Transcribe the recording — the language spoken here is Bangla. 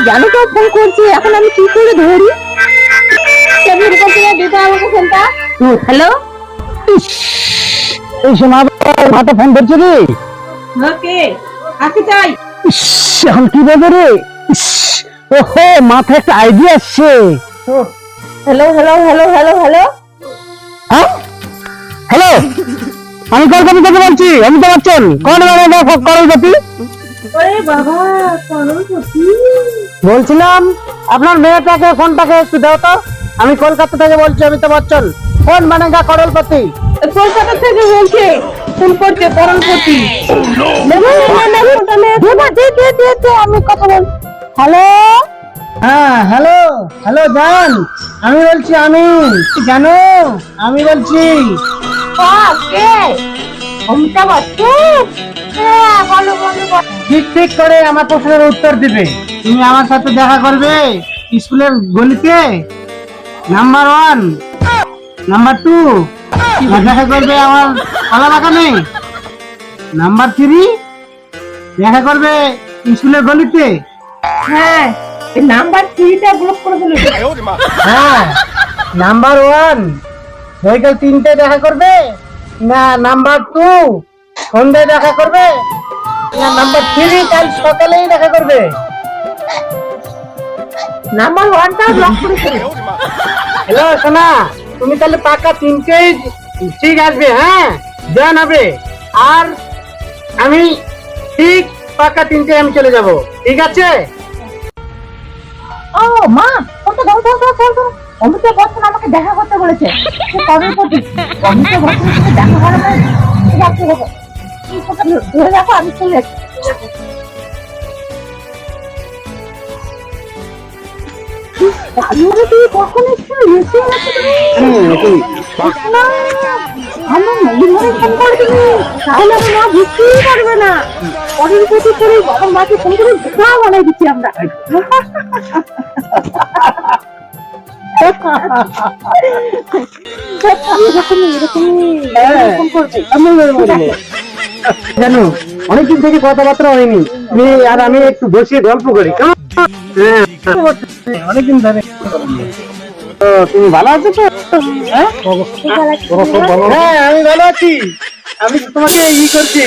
জানো তো ফোন করছে, এখন আমি কি করে ধরি? হ্যালো, এই শোনা মাথা ফোন ধরছে রে। ওকে আকে চাই। এখন কি বলবো রে? ওহো, মাথায় একটা আইডিয়া আসছে। Hello hello hello hello hello হ্যাঁ হ্যালো, আমি কলকাতা থেকে বলছি। আমি তো পাচ্ছেন করলপতি ওরে বাবা, করলপতি বলছিলাম, আপনার মেয়েটাকে ফোনটাকে একটু দাও তো। আমি কলকাতা থেকে বলছি, আমি তো বচ্চন। ফোন মানেগা করলপতি। কলকাতা থেকে বলছে, ফোন করছে করলপতি। আমি কথা বল। হ্যালো, হ্যাঁ হ্যালো হ্যালো জান, আমি বলছি। আমি জানো, আমি বলছি। কে? অমিতাভ বচ্চন? হ্যাঁ, বলো বলো বলো। ঠিক ঠিক করে আমার প্রশ্নের উত্তর দিবে। তুমি আমার সাথে দেখা করবে স্কুলের গলিতে, নাম্বার 1, নাম্বার 2 দেখা করবে আমার কলা বাগানে, নাম্বার 3 দেখা করবে স্কুলের গলিতে। হ্যাঁ, এই নাম্বার 3টা ব্লক করে দিল। হ্যাঁ, নাম্বার 1 বিকেল 3টে দেখা করবে, না নাম্বার 2 সন্ধ্যায় দেখা করবে, না নাম্বার 3 কাল সকালেই দেখা করবে। নাম্বার 1টা ব্লক করে দিল। হ্যালো সোনা, তুমি তাহলে পাকা 3টেই ঠিক আসবে। হ্যাঁ, জান হবে। আর আমি ঠিক পাকা 3টে আমি চলে যাব, ঠিক আছে? ও মা, ওটা দাও দাও দাও দাও। অমিতাভ বচ্চন আমাকে দেখা করতে বলেছে। সে করলপতি। অমিতাভ বচ্চনের সাথে দেখা করা মানে ঠিক আছে হবে। এই ফোনটা ধরে রাখো, আমি চলে যাচ্ছি। আরে তুই কখন এসেছিস? এসে গেছে তুমি? না, আমার মেয়ের ঘরে ফোন করে দিবি, তাহলে আমার মা বুঝতেই পারবে না। করলপতি করে আমার মাকে ফোন করে ধোঁয়া বানাই দিচ্ছি আমরা। জানো, অনেকদিন থেকে কথাবার্তা হয়নি। তুমি আর আমি একটু বসে গল্প করি, কেমন? হ্যাঁ, অনেকদিন ধরে। তো তুমি ভালো আছো তো? হ্যাঁ, হ্যাঁ আমি ভালো আছি। আমি তো তোমাকে করছি।